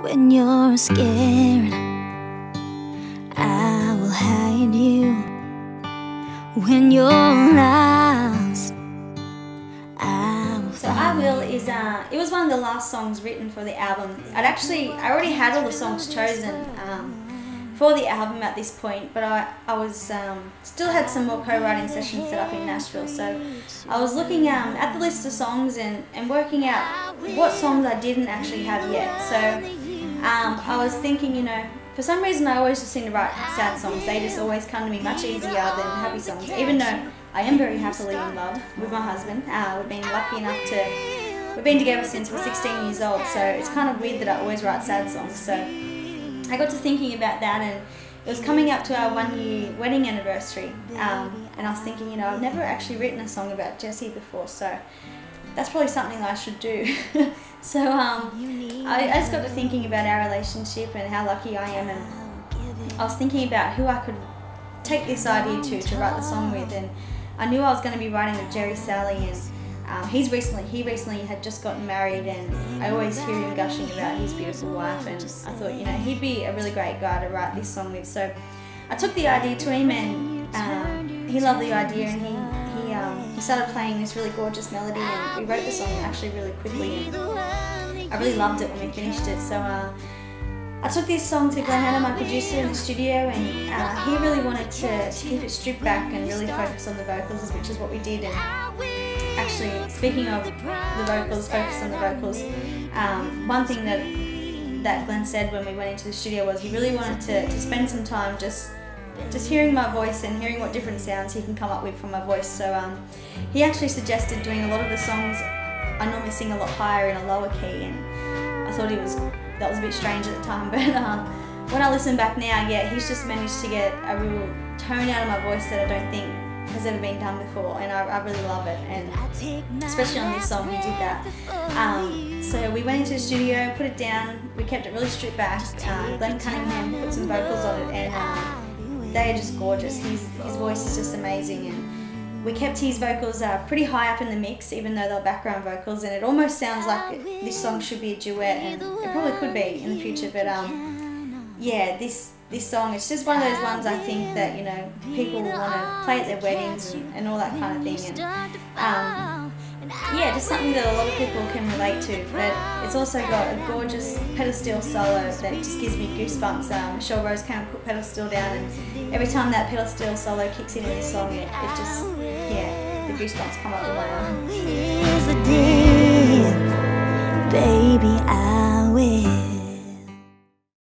When you're scared, I will hide you. When you're lost, So I Will is, it was one of the last songs written for the album. I already had all the songs chosen for the album at this point, but I was still had some more co-writing sessions set up in Nashville. So I was looking at the list of songs and working out what songs I didn't actually have yet. So I was thinking, you know, for some reason I always just seem to write sad songs. They just always come to me much easier than happy songs, even though I am very happily in love with my husband. We've been lucky enough we've been together since we're 16 years old, so it's kind of weird that I always write sad songs. So I got to thinking about that, and it was coming up to our 1-year wedding anniversary, and I was thinking, you know, I've never actually written a song about Jessie before, so that's probably something that I should do. So I just got to thinking about our relationship and how lucky I am, and I was thinking about who I could take this idea to write the song with, and I knew I was going to be writing with Jerry Salley, and he recently had just gotten married, and I always hear him gushing about his beautiful wife, and I thought, you know, he'd be a really great guy to write this song with. So I took the idea to him, and he loved the idea, and he started playing this really gorgeous melody, and we wrote the song actually really quickly, and I really loved it when we finished it. So I took this song to Glenn Hanna, my producer, in the studio, and he really wanted to keep it stripped back and really focus on the vocals, which is what we did. And actually, speaking of the vocals, focus on the vocals, one thing that Glenn said when we went into the studio was he really wanted to spend some time just hearing my voice and hearing what different sounds he can come up with from my voice. So he actually suggested doing a lot of the songs I normally sing a lot higher in a lower key, and I thought that was a bit strange at the time, but when I listen back now, yeah, he's just managed to get a real tone out of my voice that I don't think has ever been done before, and I really love it, and especially on this song he did that. So we went into the studio, put it down, we kept it really stripped back. Glenn Cunningham put some vocals on it, and they are just gorgeous. His voice is just amazing, and we kept his vocals pretty high up in the mix, even though they're background vocals, and it almost sounds like this song should be a duet, and it probably could be in the future, but yeah, this song, it's just one of those ones I think that, you know, people want to play at their weddings and all that kind of thing, and yeah, just something that a lot of people can relate to, but it's also got a gorgeous pedal steel solo that just gives me goosebumps. Michelle Rose came and put pedal steel down, and every time that pedal steel solo kicks in this song, it just, yeah, the goosebumps come up to my arm. here's the deal, baby, I will.